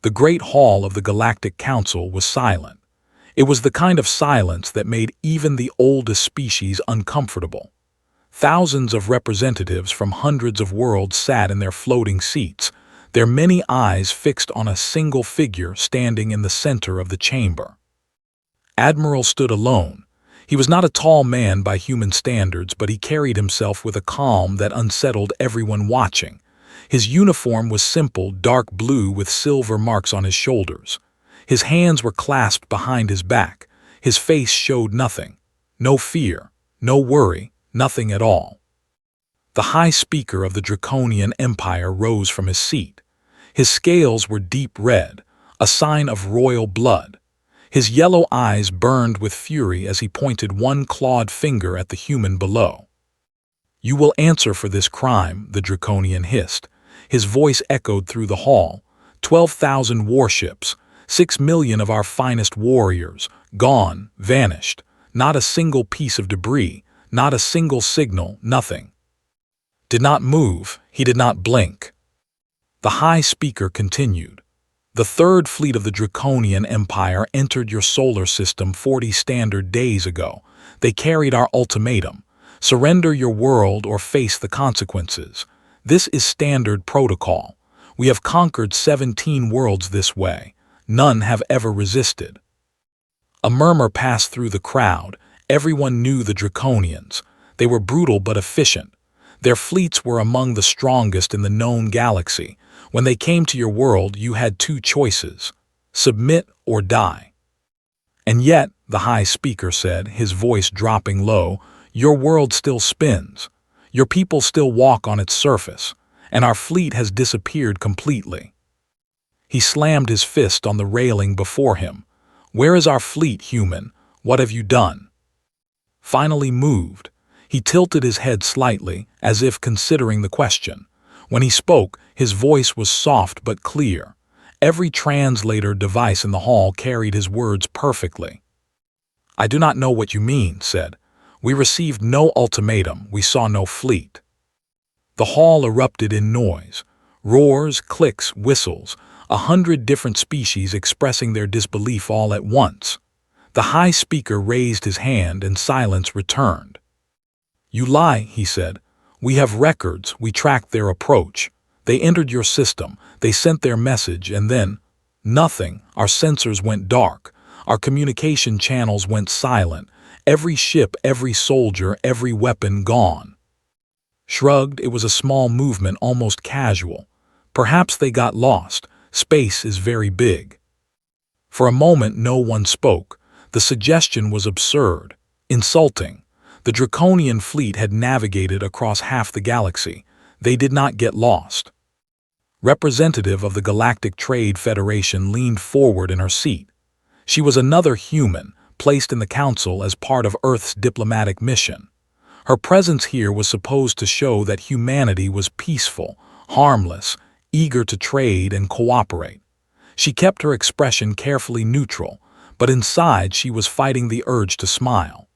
The great hall of the Galactic Council was silent. It was the kind of silence that made even the oldest species uncomfortable. Thousands of representatives from hundreds of worlds sat in their floating seats, their many eyes fixed on a single figure standing in the center of the chamber. Admiral stood alone. He was not a tall man by human standards, but he carried himself with a calm that unsettled everyone watching. His uniform was simple, dark blue with silver marks on his shoulders. His hands were clasped behind his back. His face showed nothing. No fear, no worry, nothing at all. The High Speaker of the Draconian Empire rose from his seat. His scales were deep red, a sign of royal blood. His yellow eyes burned with fury as he pointed one clawed finger at the human below. "You will answer for this crime," the Draconian hissed. His voice echoed through the hall. 12,000 warships, 6 million of our finest warriors, gone, vanished. Not a single piece of debris, not a single signal, nothing. Did not move, he did not blink. The High Speaker continued. "The Third Fleet of the Draconian Empire entered your solar system 40 standard days ago. They carried our ultimatum. Surrender your world or face the consequences. This is standard protocol. We have conquered 17 worlds this way. None have ever resisted." A murmur passed through the crowd. Everyone knew the Draconians. They were brutal but efficient. Their fleets were among the strongest in the known galaxy. When they came to your world, you had two choices: submit or die. "And yet," the High Speaker said, his voice dropping low, "your world still spins. Your people still walk on its surface, and our fleet has disappeared completely." He slammed his fist on the railing before him. "Where is our fleet, human? What have you done?" Finally moved. He tilted his head slightly, as if considering the question. When he spoke, his voice was soft but clear. Every translator device in the hall carried his words perfectly. "I do not know what you mean," said. "We received no ultimatum, we saw no fleet." The hall erupted in noise. Roars, clicks, whistles, 100 different species expressing their disbelief all at once. The High Speaker raised his hand and silence returned. "You lie," he said. "We have records, we tracked their approach. They entered your system, they sent their message, and then nothing. Our sensors went dark. Our communication channels went silent. Every ship, every soldier, every weapon gone." Shrugged, it was a small movement, almost casual. "Perhaps they got lost. Space is very big." For a moment no one spoke. The suggestion was absurd, insulting. The Draconian fleet had navigated across half the galaxy. They did not get lost. Representative of the Galactic Trade Federation leaned forward in her seat. She was another human, placed in the Council as part of Earth's diplomatic mission. Her presence here was supposed to show that humanity was peaceful, harmless, eager to trade and cooperate. She kept her expression carefully neutral, but inside she was fighting the urge to smile.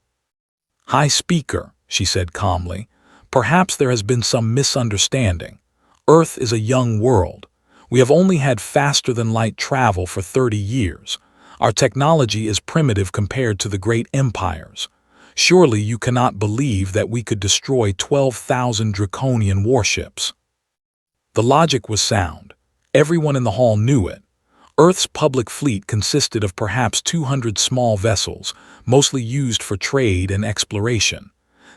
"High Speaker," she said calmly, "perhaps there has been some misunderstanding. Earth is a young world. We have only had faster-than-light travel for 30 years. Our technology is primitive compared to the great empires. Surely you cannot believe that we could destroy 12,000 Draconian warships." The logic was sound. Everyone in the hall knew it. Earth's public fleet consisted of perhaps 200 small vessels, mostly used for trade and exploration.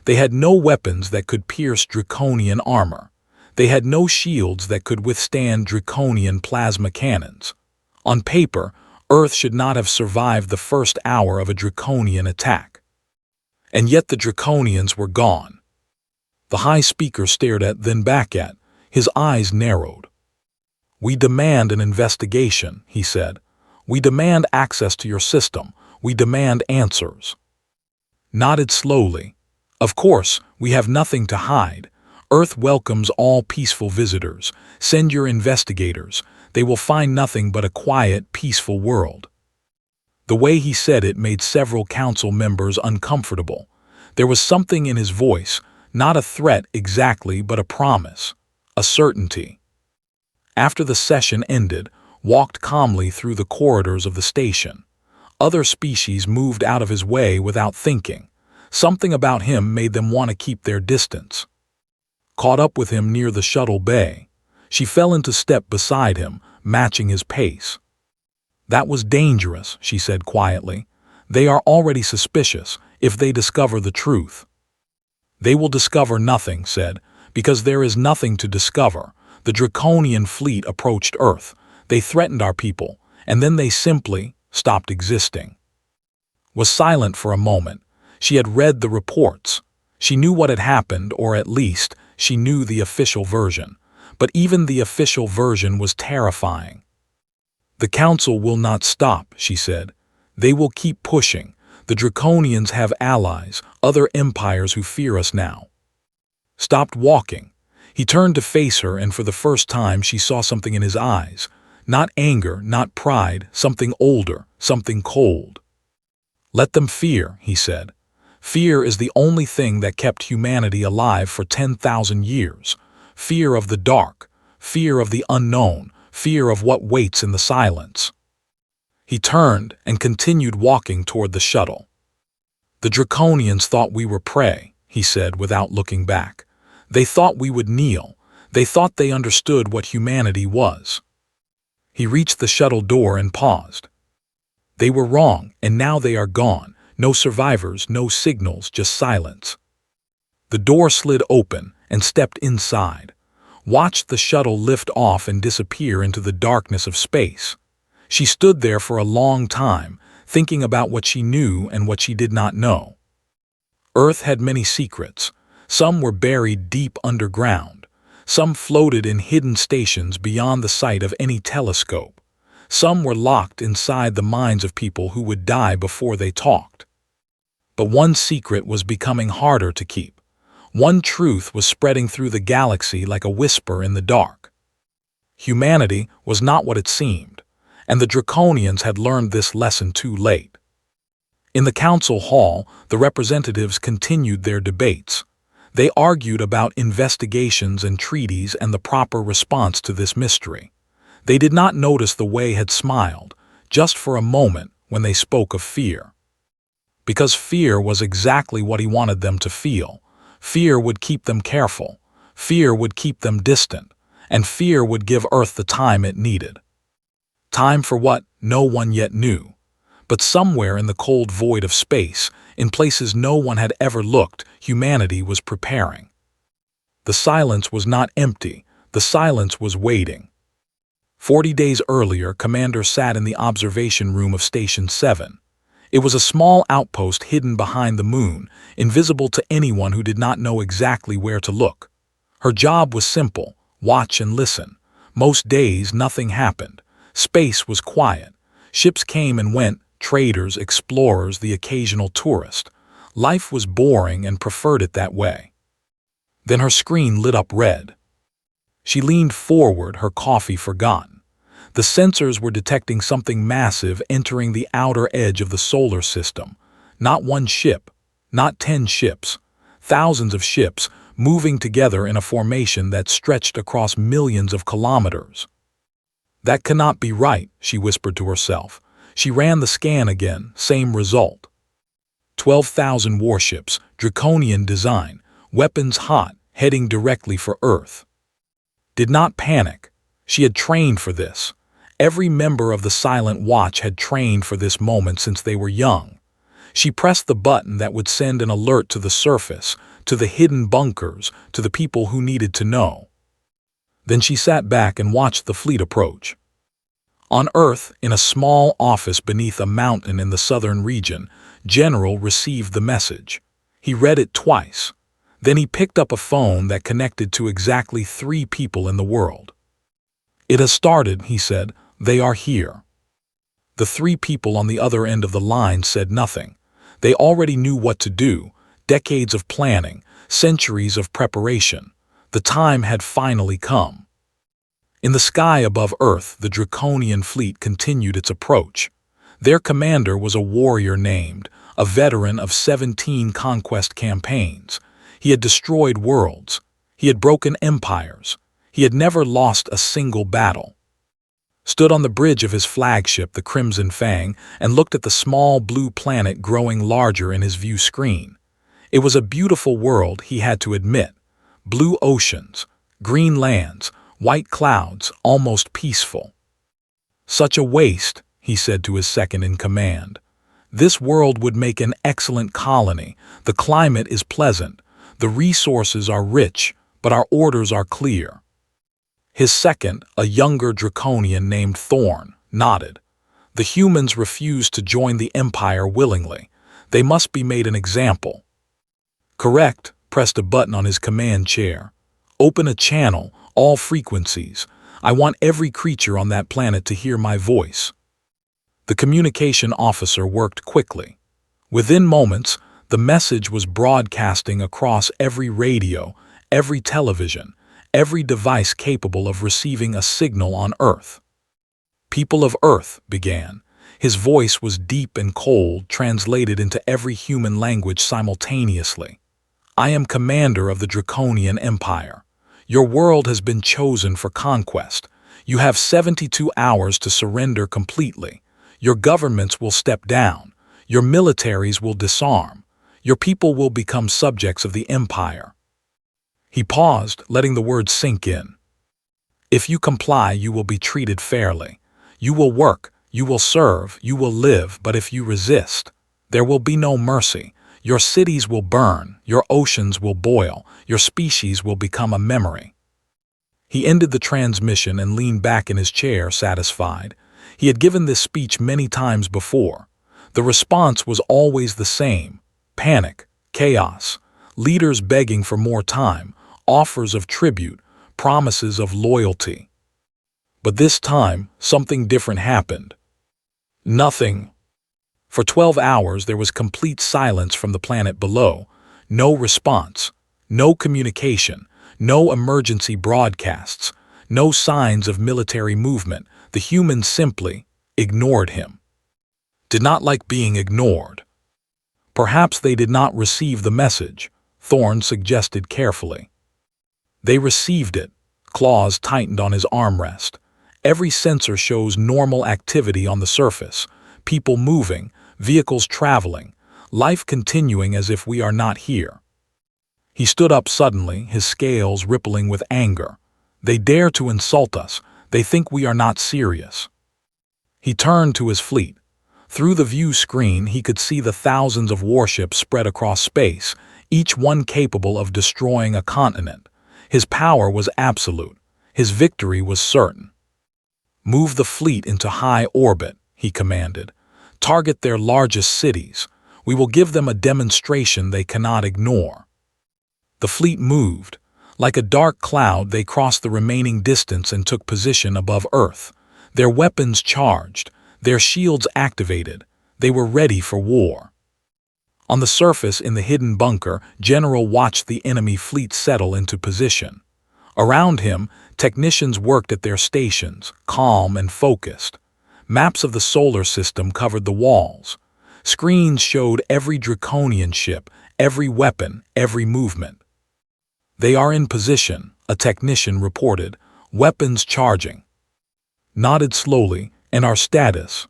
They had no weapons that could pierce Draconian armor. They had no shields that could withstand Draconian plasma cannons. On paper, Earth should not have survived the first hour of a Draconian attack. And yet the Draconians were gone. The High Speaker stared at, then back at. His eyes narrowed. "We demand an investigation," he said. "We demand access to your system. We demand answers." Nodded slowly. "Of course, we have nothing to hide. Earth welcomes all peaceful visitors. Send your investigators. They will find nothing but a quiet, peaceful world." The way he said it made several council members uncomfortable. There was something in his voice, not a threat exactly, but a promise, a certainty. After the session ended, walked calmly through the corridors of the station. Other species moved out of his way without thinking. Something about him made them want to keep their distance. Caught up with him near the shuttle bay, she fell into step beside him, matching his pace. "That was dangerous," she said quietly. "They are already suspicious if they discover the truth." "They will discover nothing," said, "because there is nothing to discover. The Draconian fleet approached Earth. They threatened our people, and then they simply stopped existing." Was silent for a moment. She had read the reports. She knew what had happened, or at least, she knew the official version. But even the official version was terrifying. "The Council will not stop," she said. "They will keep pushing. The Draconians have allies, other empires who fear us now." Stopped walking. He turned to face her, and for the first time she saw something in his eyes. Not anger, not pride, something older, something cold. "Let them fear," he said. "Fear is the only thing that kept humanity alive for 10,000 years. Fear of the dark, fear of the unknown, fear of what waits in the silence." He turned and continued walking toward the shuttle. "The Draconians thought we were prey," he said without looking back. "They thought we would kneel. They thought they understood what humanity was." He reached the shuttle door and paused. "They were wrong, and now they are gone. No survivors, no signals, just silence." The door slid open and stepped inside. Watched the shuttle lift off and disappear into the darkness of space. She stood there for a long time, thinking about what she knew and what she did not know. Earth had many secrets. Some were buried deep underground. Some floated in hidden stations beyond the sight of any telescope. Some were locked inside the minds of people who would die before they talked. But one secret was becoming harder to keep. One truth was spreading through the galaxy like a whisper in the dark. Humanity was not what it seemed, and the Draconians had learned this lesson too late. In the council hall, the representatives continued their debates. They argued about investigations and treaties and the proper response to this mystery. They did not notice the Way had smiled, just for a moment, when they spoke of fear. Because fear was exactly what he wanted them to feel. Fear would keep them careful. Fear would keep them distant. And fear would give Earth the time it needed. Time for what? No one yet knew. But somewhere in the cold void of space, in places no one had ever looked, humanity was preparing. The silence was not empty. The silence was waiting. 40 days earlier, Commander sat in the observation room of Station 7. It was a small outpost hidden behind the moon, invisible to anyone who did not know exactly where to look. Her job was simple: watch and listen. Most days nothing happened. Space was quiet. Ships came and went, traders, explorers, the occasional tourist. Life was boring and preferred it that way. Then her screen lit up red. She leaned forward, her coffee forgotten. The sensors were detecting something massive entering the outer edge of the solar system. Not one ship, not 10 ships, thousands of ships moving together in a formation that stretched across millions of kilometers. "That cannot be right," she whispered to herself. She ran the scan again, same result. 12,000 warships, Draconian design, weapons hot, heading directly for Earth. Did not panic. She had trained for this. Every member of the Silent Watch had trained for this moment since they were young. She pressed the button that would send an alert to the surface, to the hidden bunkers, to the people who needed to know. Then she sat back and watched the fleet approach. On Earth, in a small office beneath a mountain in the southern region, General received the message. He read it twice. Then he picked up a phone that connected to exactly 3 people in the world. "It has started," he said. "They are here." The 3 people on the other end of the line said nothing. They already knew what to do. Decades of planning, centuries of preparation. The time had finally come. In the sky above Earth, the Draconian fleet continued its approach. Their commander was a warrior named, a veteran of 17 conquest campaigns. He had destroyed worlds. He had broken empires. He had never lost a single battle. stood on the bridge of his flagship, the Crimson Fang, and looked at the small blue planet growing larger in his view screen. It was a beautiful world, he had to admit. Blue oceans, green lands, white clouds, almost peaceful. Such a waste, he said to his second-in-command. This world would make an excellent colony. The climate is pleasant. The resources are rich, but our orders are clear. His second, a younger Draconian named Thorn, nodded. The humans refused to join the Empire willingly. They must be made an example. Correct, pressed a button on his command chair. Open a channel, all frequencies. I want every creature on that planet to hear my voice. The communication officer worked quickly. Within moments, the message was broadcasting across every radio, every television, every device capable of receiving a signal on Earth. People of Earth, began. His voice was deep and cold, translated into every human language simultaneously. I am commander of the Draconian Empire. Your world has been chosen for conquest. You have 72 hours to surrender completely. Your governments will step down. Your militaries will disarm. Your people will become subjects of the Empire. He paused, letting the words sink in. If you comply, you will be treated fairly. You will work, you will serve, you will live, but if you resist, there will be no mercy. Your cities will burn, your oceans will boil, your species will become a memory. He ended the transmission and leaned back in his chair, satisfied. He had given this speech many times before. The response was always the same: panic, chaos, leaders begging for more time, offers of tribute, promises of loyalty. But this time, something different happened. Nothing. For 12 hours there was complete silence from the planet below. No response, no communication, no emergency broadcasts, no signs of military movement. The humans simply ignored him. Did not like being ignored. Perhaps they did not receive the message, Thorn suggested carefully. They received it. Claws tightened on his armrest. Every sensor shows normal activity on the surface. People moving, vehicles traveling, life continuing as if we are not here. He stood up suddenly, his scales rippling with anger. They dare to insult us. They think we are not serious. He turned to his fleet. Through the view screen, he could see the thousands of warships spread across space, each one capable of destroying a continent. His power was absolute. His victory was certain. Move the fleet into high orbit, he commanded. Target their largest cities. We will give them a demonstration they cannot ignore. The fleet moved. Like a dark cloud, they crossed the remaining distance and took position above Earth. Their weapons charged, their shields activated. They were ready for war. On the surface, in the hidden bunker, General watched the enemy fleet settle into position. Around him, technicians worked at their stations, calm and focused. Maps of the solar system covered the walls. Screens showed every Draconian ship, every weapon, every movement. They are in position, a technician reported. Weapons charging. Nodded slowly, and our status.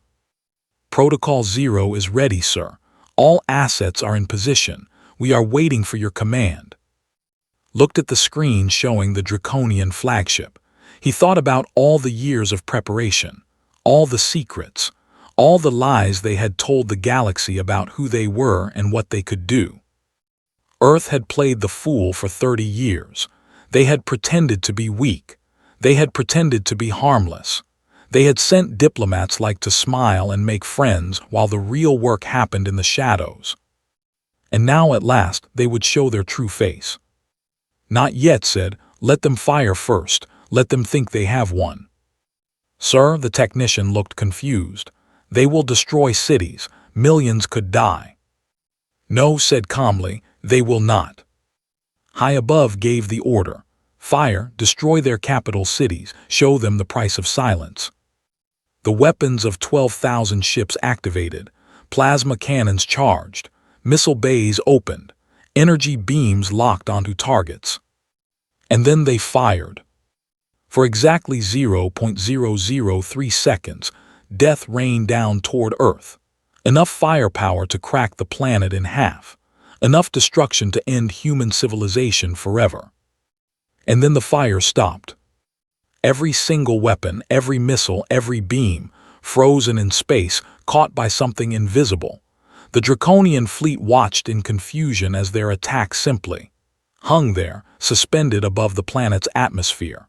Protocol 0 is ready, sir. All assets are in position. We are waiting for your command. Looked at the screen showing the Draconian flagship. He thought about all the years of preparation. All the secrets, all the lies they had told the galaxy about who they were and what they could do. Earth had played the fool for 30 years. They had pretended to be weak. They had pretended to be harmless. They had sent diplomats like to smile and make friends while the real work happened in the shadows. And now at last they would show their true face. Not yet, said, let them fire first. Let them think they have won. Sir, the technician looked confused. They will destroy cities. Millions could die. No, said calmly, they will not. High above gave the order. Fire, destroy their capital cities, show them the price of silence. The weapons of 12,000 ships activated, plasma cannons charged, missile bays opened, energy beams locked onto targets. And then they fired. For exactly 0.003 seconds, death rained down toward Earth. Enough firepower to crack the planet in half. Enough destruction to end human civilization forever. And then the fire stopped. Every single weapon, every missile, every beam, frozen in space, caught by something invisible. The Draconian fleet watched in confusion as their attack simply hung there, suspended above the planet's atmosphere.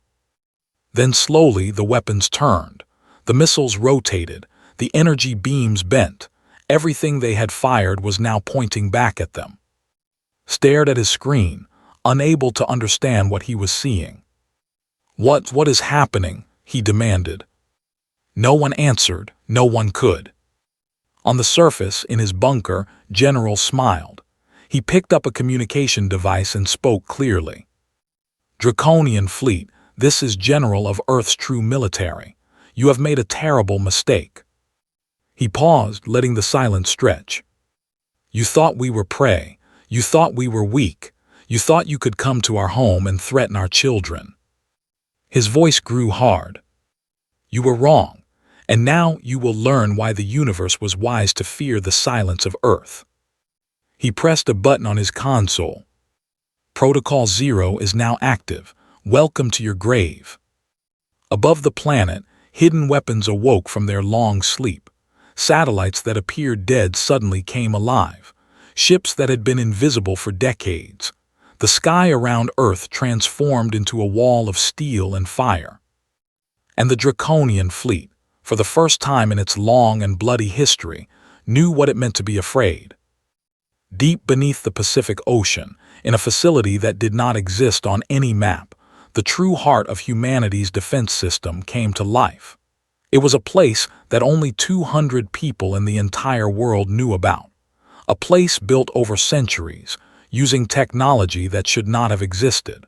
Then slowly the weapons turned. The missiles rotated. The energy beams bent. Everything they had fired was now pointing back at them. Stared at his screen, unable to understand what he was seeing. What is happening?" he demanded. No one answered, no one could. On the surface, in his bunker, General smiled. He picked up a communication device and spoke clearly. "Draconian fleet, this is General of Earth's true military. You have made a terrible mistake." He paused, letting the silence stretch. "You thought we were prey. You thought we were weak. You thought you could come to our home and threaten our children." His voice grew hard. "You were wrong, and now you will learn why the universe was wise to fear the silence of Earth." He pressed a button on his console. "Protocol 0 is now active. Welcome to your grave." Above the planet, hidden weapons awoke from their long sleep. Satellites that appeared dead suddenly came alive. Ships that had been invisible for decades. The sky around Earth transformed into a wall of steel and fire. And the Draconian fleet, for the first time in its long and bloody history, knew what it meant to be afraid. Deep beneath the Pacific Ocean, in a facility that did not exist on any map, the true heart of humanity's defense system came to life. It was a place that only 200 people in the entire world knew about. A place built over centuries, using technology that should not have existed.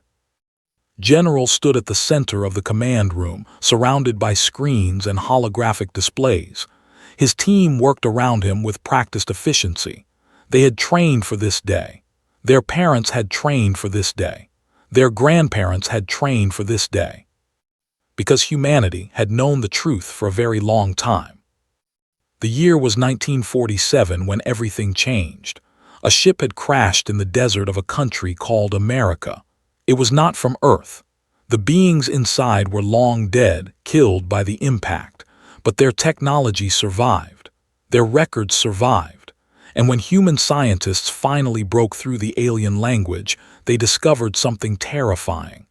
General stood at the center of the command room, surrounded by screens and holographic displays. His team worked around him with practiced efficiency. They had trained for this day. Their parents had trained for this day. Their grandparents had trained for this day. Because humanity had known the truth for a very long time. The year was 1947 when everything changed. A ship had crashed in the desert of a country called America. It was not from Earth. The beings inside were long dead, killed by the impact, but their technology survived. Their records survived. And when human scientists finally broke through the alien language, they discovered something terrifying.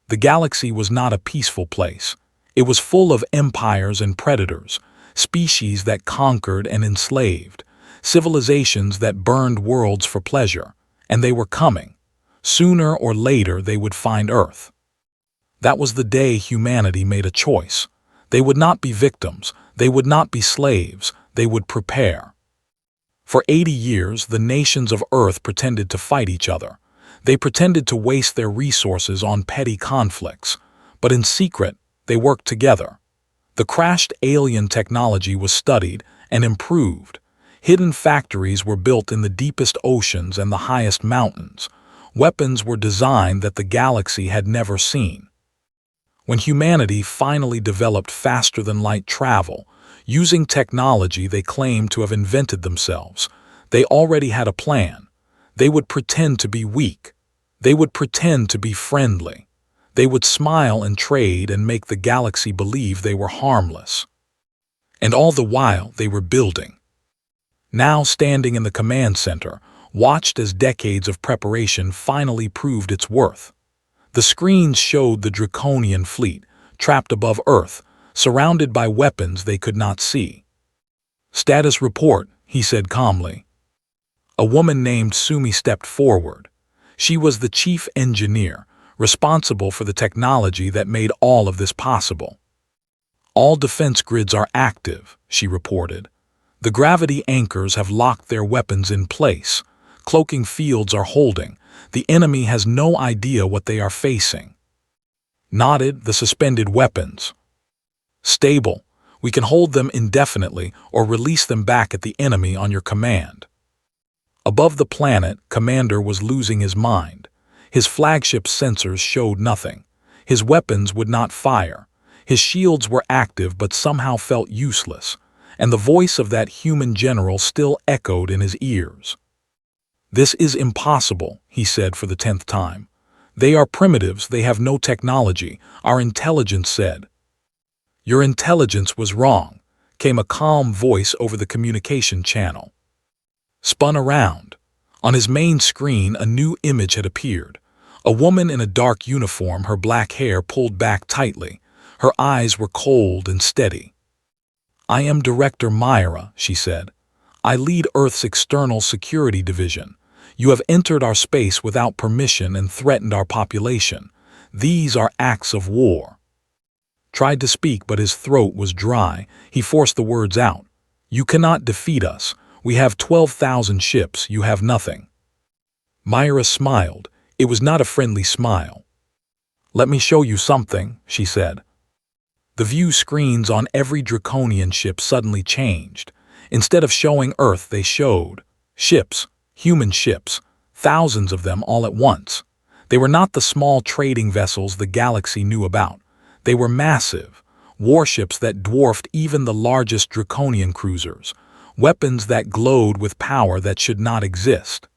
The galaxy was not a peaceful place. It was full of empires and predators, species that conquered and enslaved, civilizations that burned worlds for pleasure, and they were coming. Sooner or later they would find Earth. That was the day humanity made a choice. They would not be victims, they would not be slaves, they would prepare. For 80 years, the nations of Earth pretended to fight each other. They pretended to waste their resources on petty conflicts, but in secret, they worked together. The crashed alien technology was studied and improved. Hidden factories were built in the deepest oceans and the highest mountains. Weapons were designed that the galaxy had never seen. When humanity finally developed faster-than-light travel, using technology they claimed to have invented themselves, they already had a plan. They would pretend to be weak. They would pretend to be friendly. They would smile and trade and make the galaxy believe they were harmless. And all the while they were building. Now standing in the command center, watched as decades of preparation finally proved its worth. The screens showed the Draconian fleet, trapped above Earth, surrounded by weapons they could not see. "Status report," he said calmly. A woman named Sumi stepped forward. She was the chief engineer, responsible for the technology that made all of this possible. "All defense grids are active," she reported. "The gravity anchors have locked their weapons in place. Cloaking fields are holding. The enemy has no idea what they are facing." Nodded the suspended weapons. "Stable. We can hold them indefinitely or release them back at the enemy on your command." Above the planet, Commander was losing his mind. His flagship sensors showed nothing. His weapons would not fire. His shields were active but somehow felt useless, and the voice of that human general still echoed in his ears. "This is impossible," he said for the 10th time. "They are primitives, they have no technology," our intelligence said. "Your intelligence was wrong," came a calm voice over the communication channel. Spun around. On his main screen, a new image had appeared. A woman in a dark uniform, her black hair pulled back tightly. Her eyes were cold and steady. "I am Director Myra," she said. "I lead Earth's External Security Division. You have entered our space without permission and threatened our population. These are acts of war." Tried to speak, but his throat was dry. He forced the words out. "You cannot defeat us. We have 12,000 ships. You have nothing." Myra smiled. It was not a friendly smile. "Let me show you something," she said. The view screens on every Draconian ship suddenly changed. Instead of showing Earth, they showed ships, human ships, thousands of them all at once. They were not the small trading vessels the galaxy knew about. They were massive, warships that dwarfed even the largest Draconian cruisers, weapons that glowed with power that should not exist.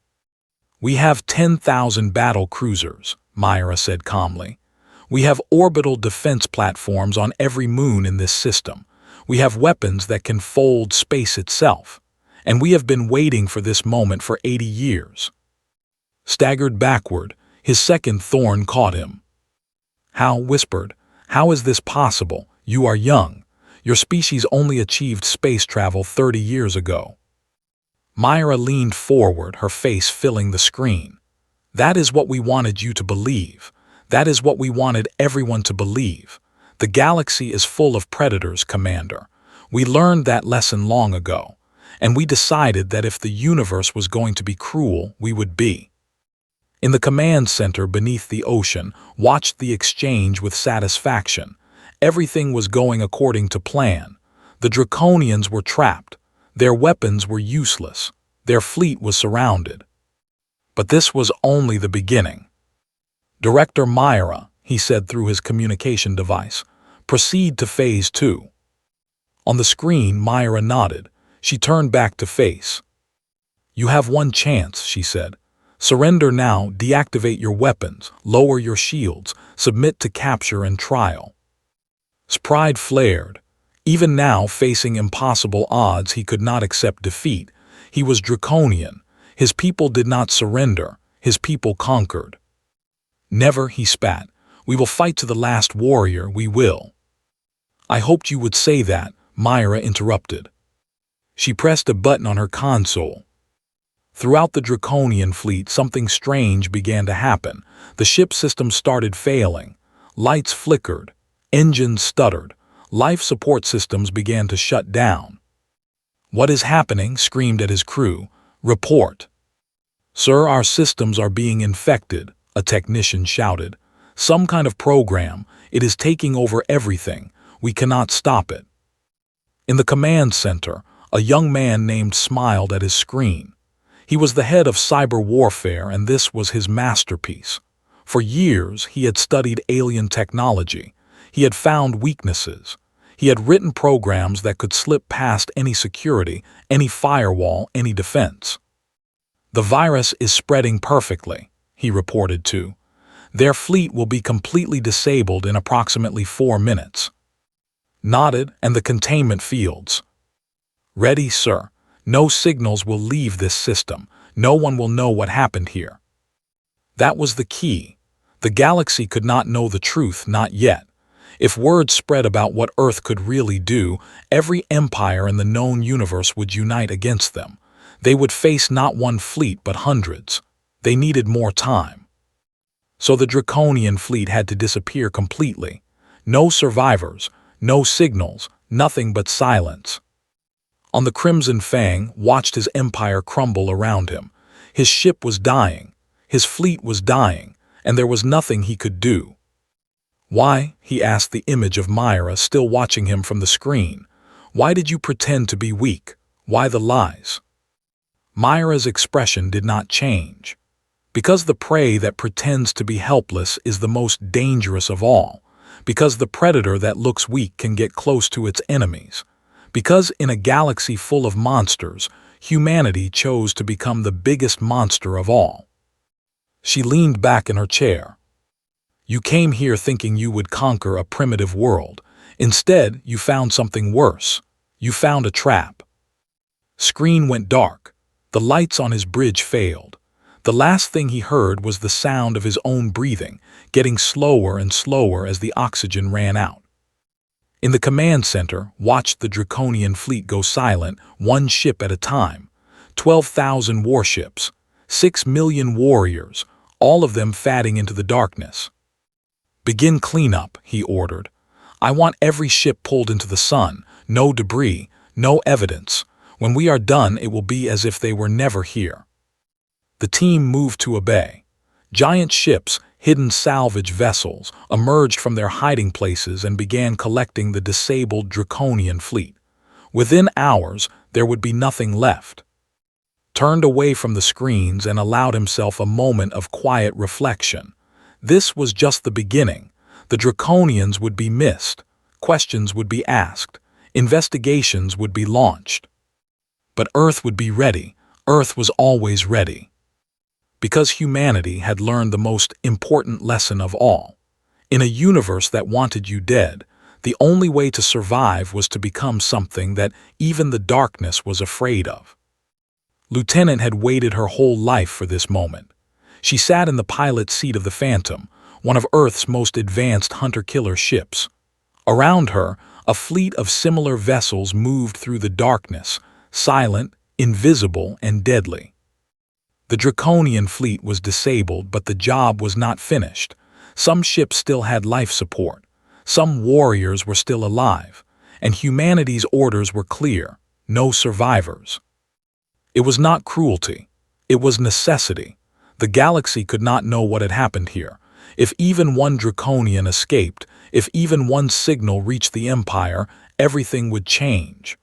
"We have 10,000 battle cruisers," Myra said calmly. "We have orbital defense platforms on every moon in this system. We have weapons that can fold space itself. And we have been waiting for this moment for 80 years. Staggered backward, his second thorn caught him. Hal whispered, "How is this possible? You are young. Your species only achieved space travel 30 years ago." Myra leaned forward, her face filling the screen. "That is what we wanted you to believe. That is what we wanted everyone to believe. The galaxy is full of predators, Commander. We learned that lesson long ago, and we decided that if the universe was going to be cruel, we would be." In the command center beneath the ocean, watched the exchange with satisfaction. Everything was going according to plan. The Draconians were trapped. Their weapons were useless. Their fleet was surrounded. But this was only the beginning. "Director Myra," he said through his communication device, "proceed to Phase 2. On the screen, Myra nodded. She turned back to face. "You have one chance," she said. "Surrender now, deactivate your weapons, lower your shields, submit to capture and trial." His pride flared. Even now, facing impossible odds, he could not accept defeat. He was Draconian. His people did not surrender. His people conquered. "Never," he spat. "We will fight to the last warrior, we will." "I hoped you would say that," Myra interrupted. She pressed a button on her console. Throughout the Draconian fleet, something strange began to happen. The ship system started failing. Lights flickered. Engines stuttered. Life support systems began to shut down. "What is happening?" screamed at his crew. "Report." "Sir, our systems are being infected," a technician shouted. "Some kind of program. It is taking over everything. We cannot stop it." In the command center, a young man named smiled at his screen. He was the head of cyber warfare, and this was his masterpiece. For years, he had studied alien technology. He had found weaknesses. He had written programs that could slip past any security, any firewall, any defense. "The virus is spreading perfectly," he reported to. "Their fleet will be completely disabled in approximately 4 minutes. Nodded, and the containment fields. "Ready, sir. No signals will leave this system. No one will know what happened here." That was the key. The galaxy could not know the truth, not yet. If word spread about what Earth could really do, every empire in the known universe would unite against them. They would face not one fleet but hundreds. They needed more time. So the Draconian fleet had to disappear completely. No survivors, no signals, nothing but silence. On the Crimson Fang watched his empire crumble around him. His ship was dying. His fleet was dying, and there was nothing he could do. "Why?" he asked the image of Myra still watching him from the screen. "Why did you pretend to be weak? Why the lies?" Myra's expression did not change. Because the prey that pretends to be helpless is the most dangerous of all. Because the predator that looks weak can get close to its enemies. Because in a galaxy full of monsters, humanity chose to become the biggest monster of all. She leaned back in her chair. You came here thinking you would conquer a primitive world. Instead, you found something worse. You found a trap. Screen went dark. The lights on his bridge failed. The last thing he heard was the sound of his own breathing, getting slower and slower as the oxygen ran out. In the command center, watched the Draconian fleet go silent, one ship at a time. 12,000 warships, 6 million warriors, all of them fading into the darkness. Begin cleanup, he ordered. I want every ship pulled into the sun, no debris, no evidence. When we are done, it will be as if they were never here. The team moved to obey. Giant ships, hidden salvage vessels, emerged from their hiding places and began collecting the disabled Draconian fleet. Within hours, there would be nothing left. Turned away from the screens and allowed himself a moment of quiet reflection. This was just the beginning. The Draconians would be missed, questions would be asked, investigations would be launched. But Earth would be ready. Earth was always ready. Because humanity had learned the most important lesson of all. In a universe that wanted you dead, the only way to survive was to become something that even the darkness was afraid of. Lieutenant had waited her whole life for this moment. She sat in the pilot's seat of the Phantom, one of Earth's most advanced hunter-killer ships. Around her, a fleet of similar vessels moved through the darkness, silent, invisible, and deadly. The Draconian fleet was disabled, but the job was not finished. Some ships still had life support. Some warriors were still alive. And humanity's orders were clear: no survivors. It was not cruelty. It was necessity. The galaxy could not know what had happened here. If even one Draconian escaped, if even one signal reached the Empire, everything would change.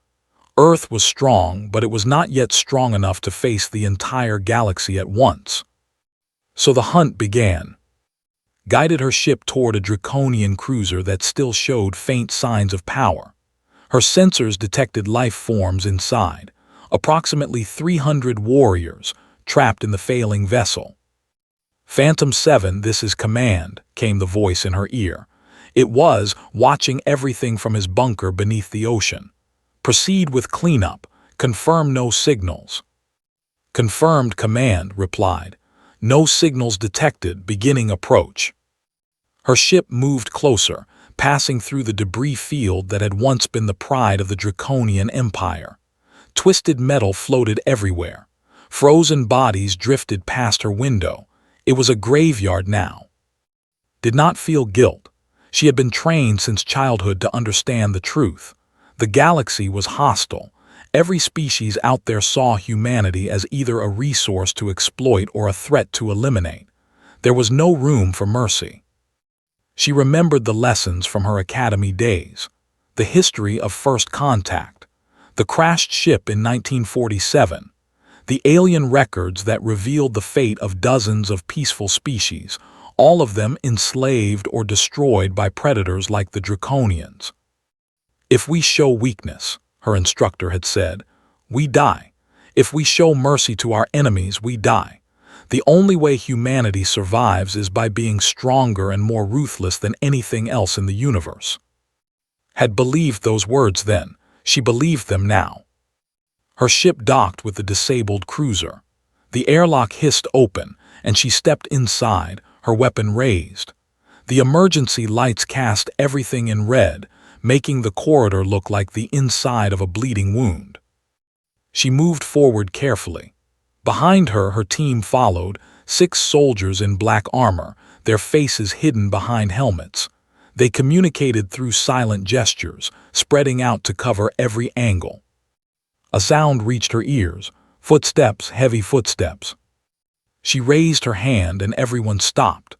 Earth was strong, but it was not yet strong enough to face the entire galaxy at once. So the hunt began. Guided her ship toward a Draconian cruiser that still showed faint signs of power. Her sensors detected life forms inside, approximately 300 warriors trapped in the failing vessel. Phantom 7, this is command, came the voice in her ear. It was, watching everything from his bunker beneath the ocean. Proceed with cleanup. Confirm no signals. Confirmed, command replied. No signals detected. Beginning approach. Her ship moved closer, passing through the debris field that had once been the pride of the Draconian Empire. Twisted metal floated everywhere. Frozen bodies drifted past her window. It was a graveyard now. Did not feel guilt. She had been trained since childhood to understand the truth. The galaxy was hostile. Every species out there saw humanity as either a resource to exploit or a threat to eliminate. There was no room for mercy. She remembered the lessons from her academy days. The history of first contact. The crashed ship in 1947. The alien records that revealed the fate of dozens of peaceful species, all of them enslaved or destroyed by predators like the Draconians. If we show weakness, her instructor had said, we die. If we show mercy to our enemies, we die. The only way humanity survives is by being stronger and more ruthless than anything else in the universe. Had believed those words then, she believed them now. Her ship docked with the disabled cruiser. The airlock hissed open, and she stepped inside, her weapon raised. The emergency lights cast everything in red, making the corridor look like the inside of a bleeding wound. She moved forward carefully. Behind her, her team followed, 6 soldiers in black armor, their faces hidden behind helmets. They communicated through silent gestures, spreading out to cover every angle. A sound reached her ears, footsteps, heavy footsteps. She raised her hand and everyone stopped.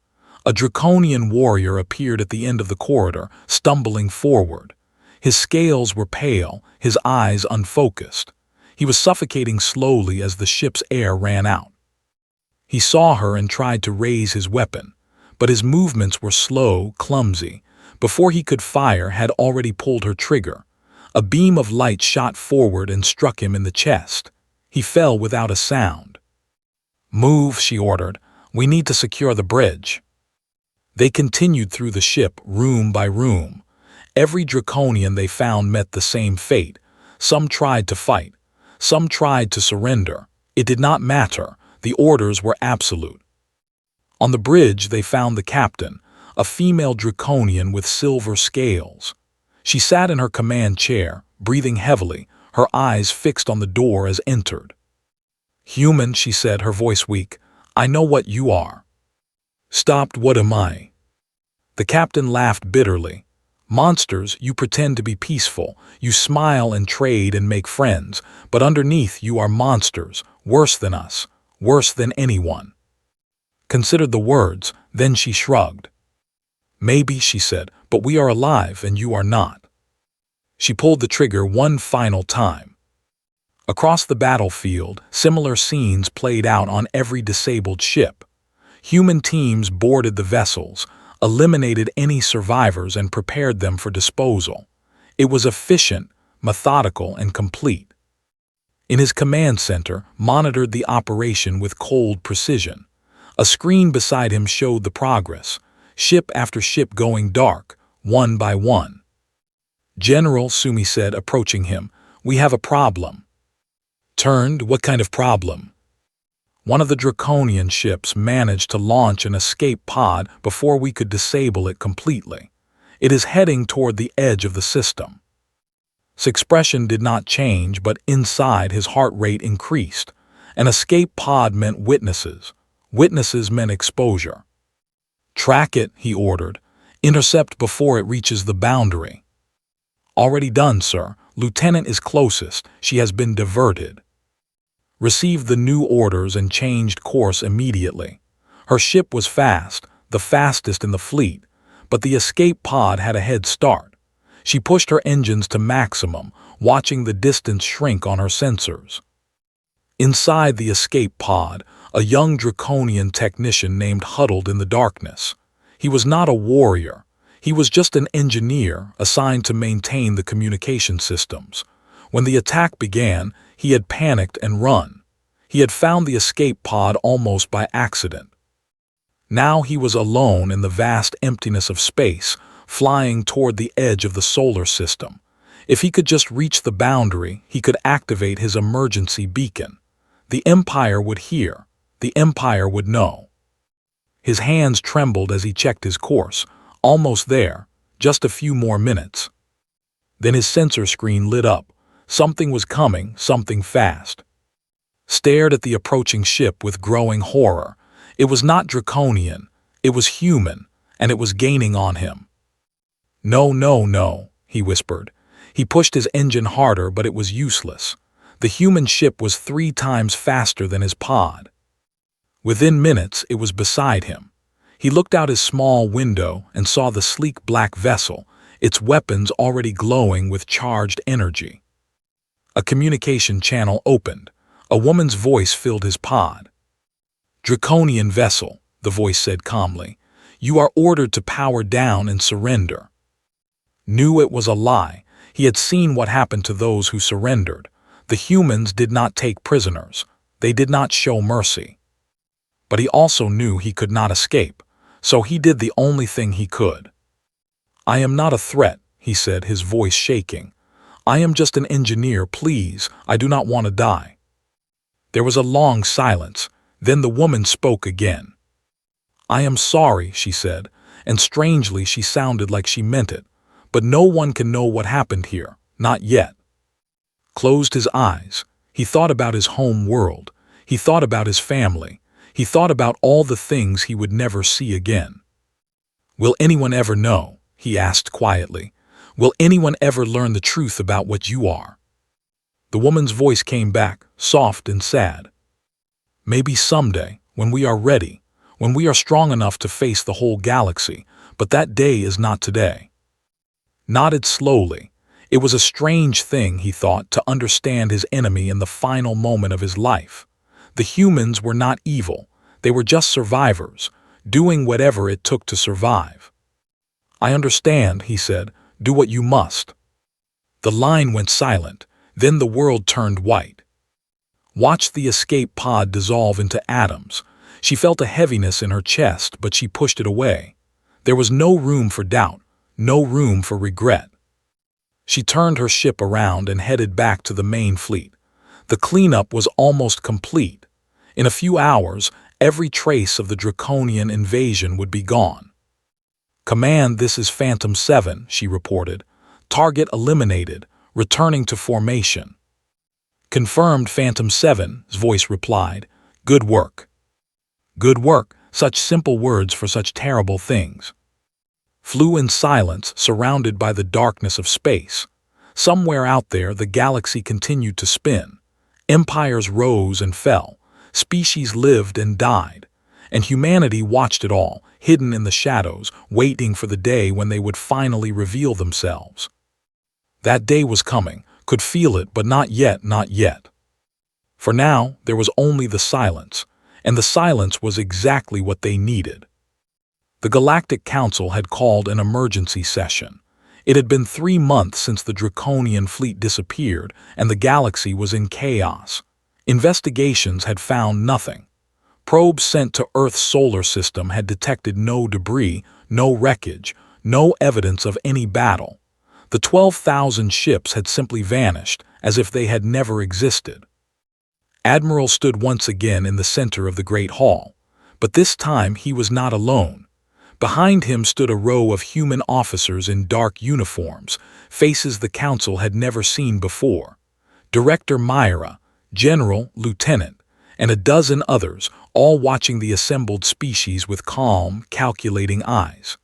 A Draconian warrior appeared at the end of the corridor, stumbling forward. His scales were pale, his eyes unfocused. He was suffocating slowly as the ship's air ran out. He saw her and tried to raise his weapon, but his movements were slow, clumsy. Before he could fire, had already pulled her trigger. A beam of light shot forward and struck him in the chest. He fell without a sound. "Move," she ordered. "We need to secure the bridge." They continued through the ship, room by room. Every Draconian they found met the same fate. Some tried to fight. Some tried to surrender. It did not matter. The orders were absolute. On the bridge they found the captain, a female Draconian with silver scales. She sat in her command chair, breathing heavily, her eyes fixed on the door as entered. "Human," she said, her voice weak, "I know what you are." "Stopped, what am I?" The captain laughed bitterly. "Monsters, you pretend to be peaceful, you smile and trade and make friends, but underneath you are monsters, worse than us, worse than anyone." Considered the words, then she shrugged. "Maybe," she said, "but we are alive and you are not." She pulled the trigger one final time. Across the battlefield, similar scenes played out on every disabled ship. Human teams boarded the vessels, eliminated any survivors and prepared them for disposal. It was efficient, methodical, and complete. In his command center, monitored the operation with cold precision. A screen beside him showed the progress, ship after ship going dark, one by one. "General," Sumi said, approaching him, "we have a problem." Turned, "What kind of problem?" "One of the Draconian ships managed to launch an escape pod before we could disable it completely. It is heading toward the edge of the system." His expression did not change, but inside his heart rate increased. An escape pod meant witnesses. Witnesses meant exposure. "Track it," he ordered. "Intercept before it reaches the boundary." "Already done, sir. Lieutenant is closest. She has been diverted." Received the new orders and changed course immediately. Her ship was fast, the fastest in the fleet, but the escape pod had a head start. She pushed her engines to maximum, watching the distance shrink on her sensors. Inside the escape pod, a young Draconian technician named huddled in the darkness. He was not a warrior. He was just an engineer assigned to maintain the communication systems. When the attack began, he had panicked and run. He had found the escape pod almost by accident. Now he was alone in the vast emptiness of space, flying toward the edge of the solar system. If he could just reach the boundary, he could activate his emergency beacon. The Empire would hear. The Empire would know. His hands trembled as he checked his course. Almost there, just a few more minutes. Then his sensor screen lit up. Something was coming, something fast. Stared at the approaching ship with growing horror. It was not Draconian, it was human, and it was gaining on him. "No, no, no," he whispered. He pushed his engine harder, but it was useless. The human ship was 3 times faster than his pod. Within minutes, it was beside him. He looked out his small window and saw the sleek black vessel, its weapons already glowing with charged energy. A communication channel opened. A woman's voice filled his pod. "Draconian vessel," the voice said calmly. "You are ordered to power down and surrender." Knew it was a lie. He had seen what happened to those who surrendered. The humans did not take prisoners. They did not show mercy. But he also knew he could not escape, so he did the only thing he could. "I am not a threat," he said, his voice shaking. "I am just an engineer, please. I do not want to die." There was a long silence. Then the woman spoke again. "I am sorry," she said, and strangely she sounded like she meant it. "But no one can know what happened here, not yet." Closed his eyes. He thought about his home world. He thought about his family. He thought about all the things he would never see again. "Will anyone ever know?" he asked quietly. "Will anyone ever learn the truth about what you are?" The woman's voice came back, soft and sad. "Maybe someday, when we are ready, when we are strong enough to face the whole galaxy, but that day is not today." Nodded slowly. It was a strange thing, he thought, to understand his enemy in the final moment of his life. The humans were not evil. They were just survivors, doing whatever it took to survive. "I understand," he said. "Do what you must." The line went silent, then the world turned white. Watch the escape pod dissolve into atoms. She felt a heaviness in her chest, but she pushed it away. There was no room for doubt, no room for regret. She turned her ship around and headed back to the main fleet. The cleanup was almost complete. In a few hours, every trace of the Draconian invasion would be gone. "Command, this is Phantom 7, she reported. "Target eliminated, returning to formation." "Confirmed, Phantom 7's voice replied. "Good work." Good work, such simple words for such terrible things. Flew in silence, surrounded by the darkness of space. Somewhere out there, the galaxy continued to spin. Empires rose and fell. Species lived and died. And humanity watched it all, hidden in the shadows, waiting for the day when they would finally reveal themselves. That day was coming, could feel it, but not yet, not yet. For now, there was only the silence, and the silence was exactly what they needed. The Galactic Council had called an emergency session. It had been 3 months since the Draconian fleet disappeared, and the galaxy was in chaos. Investigations had found nothing. Probes sent to Earth's solar system had detected no debris, no wreckage, no evidence of any battle. The 12,000 ships had simply vanished, as if they had never existed. Admiral stood once again in the center of the Great Hall, but this time he was not alone. Behind him stood a row of human officers in dark uniforms, faces the Council had never seen before. Director Myra, General, Lieutenant, and a dozen others, all watching the assembled species with calm, calculating eyes.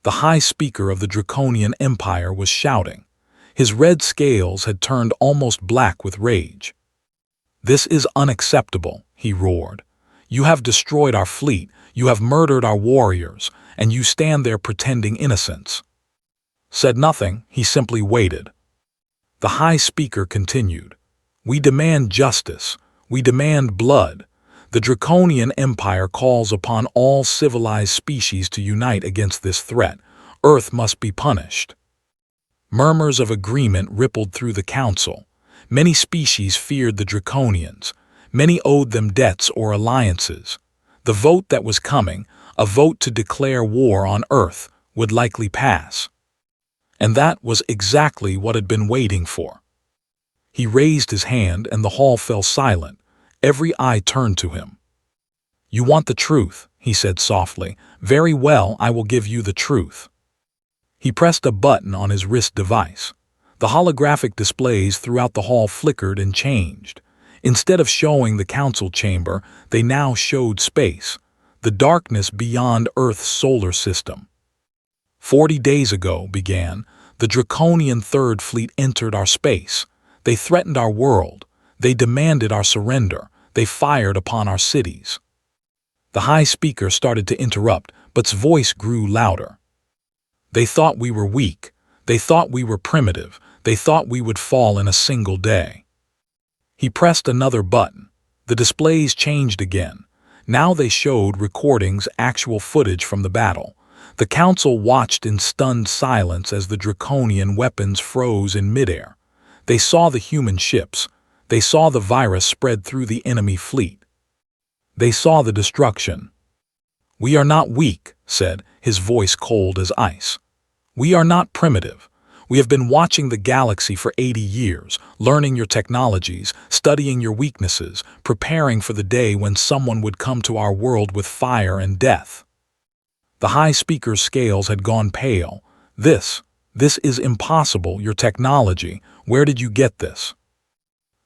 The High Speaker of the Draconian Empire was shouting. His red scales had turned almost black with rage. "This is unacceptable," he roared. "You have destroyed our fleet, you have murdered our warriors, and you stand there pretending innocence." Said nothing, he simply waited. The High Speaker continued. "We demand justice. We demand blood. The Draconian Empire calls upon all civilized species to unite against this threat. Earth must be punished." Murmurs of agreement rippled through the Council. Many species feared the Draconians. Many owed them debts or alliances. The vote that was coming, a vote to declare war on Earth, would likely pass. And that was exactly what had been waiting for. He raised his hand and the hall fell silent. Every eye turned to him. "You want the truth," he said softly. "Very well, I will give you the truth." He pressed a button on his wrist device. The holographic displays throughout the hall flickered and changed. Instead of showing the council chamber, they now showed space, the darkness beyond Earth's solar system. 40 days ago, began, the Draconian Third Fleet entered our space. They threatened our world. They demanded our surrender. They fired upon our cities. The High Speaker started to interrupt, but's voice grew louder. "They thought we were weak. They thought we were primitive. They thought we would fall in a single day." He pressed another button. The displays changed again. Now they showed recordings, actual footage from the battle. The Council watched in stunned silence as the Draconian weapons froze in midair. They saw the human ships. They saw the virus spread through the enemy fleet. They saw the destruction. "We are not weak," said, his voice cold as ice. "We are not primitive. We have been watching the galaxy for 80 years, learning your technologies, studying your weaknesses, preparing for the day when someone would come to our world with fire and death." The High Speaker's scales had gone pale. This is impossible, your technology. Where did you get this?"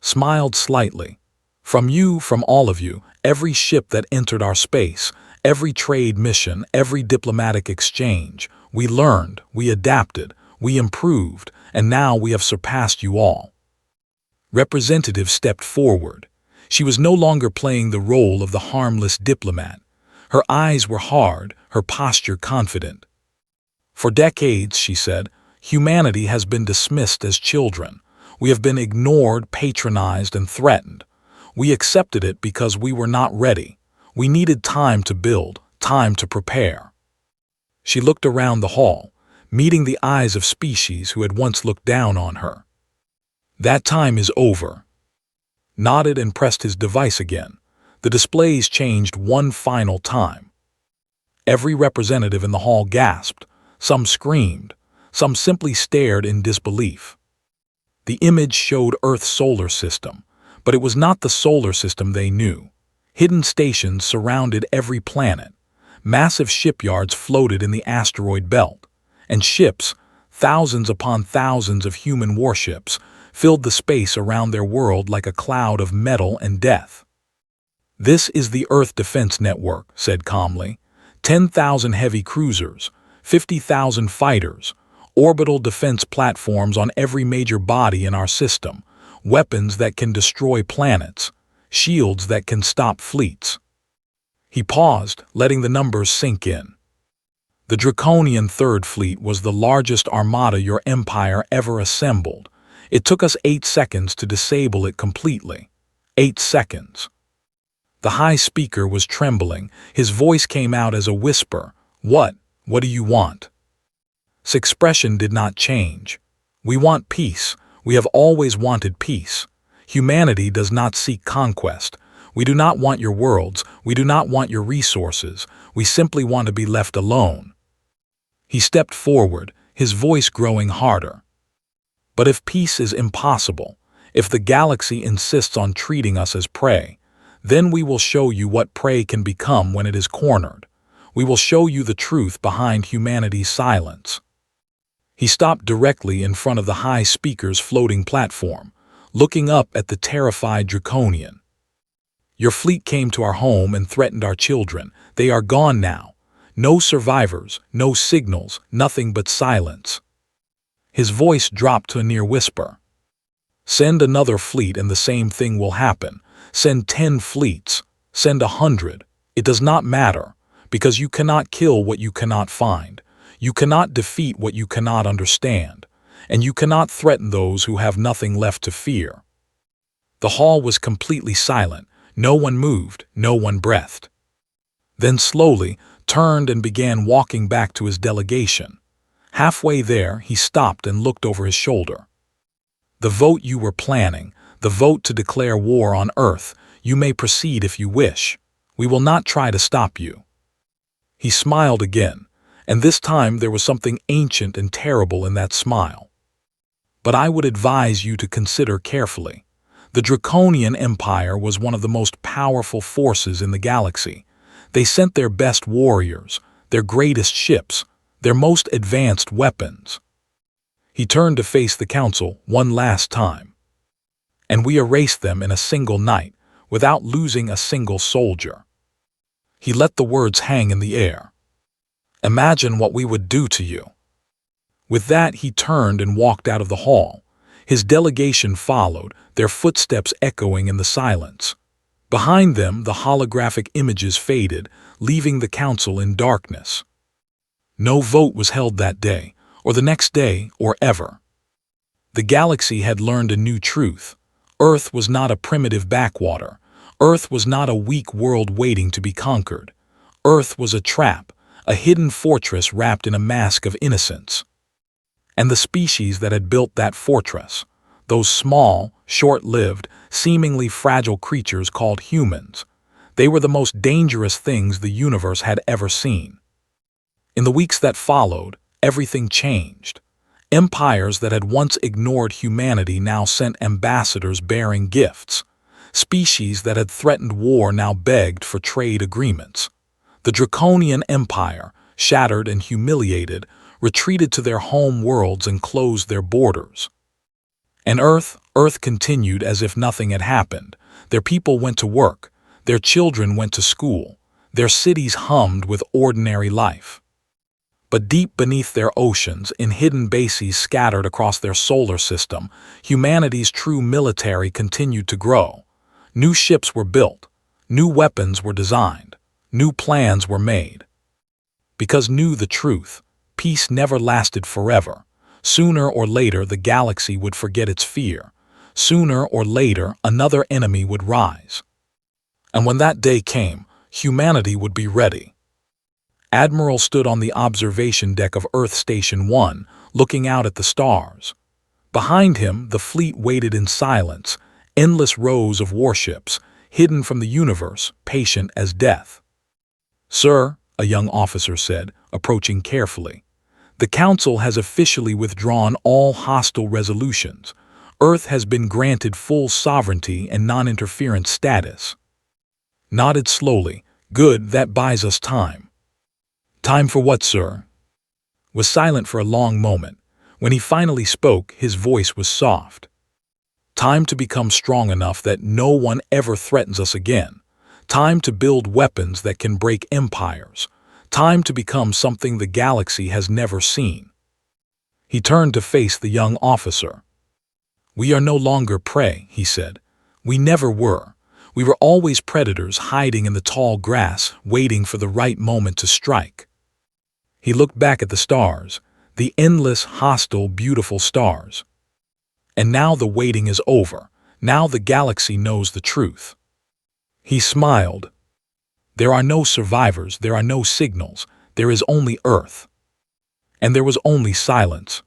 Smiled slightly. "From you, from all of you, every ship that entered our space, every trade mission, every diplomatic exchange. We learned, we adapted, we improved, and now we have surpassed you all." Representative stepped forward. She was no longer playing the role of the harmless diplomat. Her eyes were hard, her posture confident. "For decades," she said, "humanity has been dismissed as children. We have been ignored, patronized, and threatened. We accepted it because we were not ready. We needed time to build, time to prepare. She looked around the hall, meeting the eyes of species who had once looked down on her. That time is over. Nodded and pressed his device again. The displays changed one final time. Every representative in the hall gasped. Some screamed. Some simply stared in disbelief. The image showed Earth's solar system, but it was not the solar system they knew. Hidden stations surrounded every planet. Massive shipyards floated in the asteroid belt, and ships, thousands upon thousands of human warships, filled the space around their world like a cloud of metal and death. "This is the Earth Defense Network," said calmly. 10,000 heavy cruisers, 50,000 fighters, orbital defense platforms on every major body in our system, weapons that can destroy planets, shields that can stop fleets. He paused, letting the numbers sink in. The Draconian Third Fleet was the largest armada your empire ever assembled. It took us 8 seconds to disable it completely. 8 seconds. The high speaker was trembling. His voice came out as a whisper. What do you want?" His expression did not change. "We want peace. We have always wanted peace. Humanity does not seek conquest. We do not want your worlds. We do not want your resources. We simply want to be left alone." He stepped forward, his voice growing harder. "But if peace is impossible, if the galaxy insists on treating us as prey, then we will show you what prey can become when it is cornered. We will show you the truth behind humanity's silence." He stopped directly in front of the high speaker's floating platform, looking up at the terrified Draconian. "Your fleet came to our home and threatened our children. They are gone now. No survivors, no signals, nothing but silence." His voice dropped to a near whisper. "Send another fleet and the same thing will happen. Send 10 fleets. Send 100. It does not matter, because you cannot kill what you cannot find. You cannot defeat what you cannot understand, and you cannot threaten those who have nothing left to fear." The hall was completely silent. No one moved, no one breathed. Then slowly turned and began walking back to his delegation. Halfway there, he stopped and looked over his shoulder. "The vote you were planning, the vote to declare war on Earth, you may proceed if you wish. We will not try to stop you." He smiled again, and this time there was something ancient and terrible in that smile. "But I would advise you to consider carefully. The Draconian Empire was one of the most powerful forces in the galaxy. They sent their best warriors, their greatest ships, their most advanced weapons." He turned to face the council one last time. "And we erased them in a single night, without losing a single soldier." He let the words hang in the air. "Imagine what we would do to you." With that, he turned and walked out of the hall. His delegation followed, their footsteps echoing in the silence. Behind them, the holographic images faded, leaving the council in darkness. No vote was held that day, or the next day, or ever. The galaxy had learned a new truth. Earth was not a primitive backwater. Earth was not a weak world waiting to be conquered. Earth was a trap, a hidden fortress wrapped in a mask of innocence. And the species that had built that fortress, those small, short-lived, seemingly fragile creatures called humans, they were the most dangerous things the universe had ever seen. In the weeks that followed, everything changed. Empires that had once ignored humanity now sent ambassadors bearing gifts. Species that had threatened war now begged for trade agreements. The Draconian Empire, shattered and humiliated, retreated to their home worlds and closed their borders. And Earth continued as if nothing had happened. Their people went to work. Their children went to school. Their cities hummed with ordinary life. But deep beneath their oceans, in hidden bases scattered across their solar system, humanity's true military continued to grow. New ships were built. New weapons were designed. New plans were made. Because knew the truth, peace never lasted forever. Sooner or later, the galaxy would forget its fear. Sooner or later, another enemy would rise. And when that day came, humanity would be ready. Admiral stood on the observation deck of Earth Station 1, looking out at the stars. Behind him, the fleet waited in silence, endless rows of warships, hidden from the universe, patient as death. "Sir," a young officer said, approaching carefully, "the Council has officially withdrawn all hostile resolutions. Earth has been granted full sovereignty and non-interference status." Nodded slowly. "Good, that buys us time." "Time for what, sir?" Was silent for a long moment. When he finally spoke, his voice was soft. "Time to become strong enough that no one ever threatens us again. Time to build weapons that can break empires. Time to become something the galaxy has never seen." He turned to face the young officer. "We are no longer prey," he said. "We never were. We were always predators hiding in the tall grass, waiting for the right moment to strike." He looked back at the stars, the endless, hostile, beautiful stars. "And now the waiting is over. Now the galaxy knows the truth." He smiled. "There are no survivors, there are no signals, there is only Earth." And there was only silence.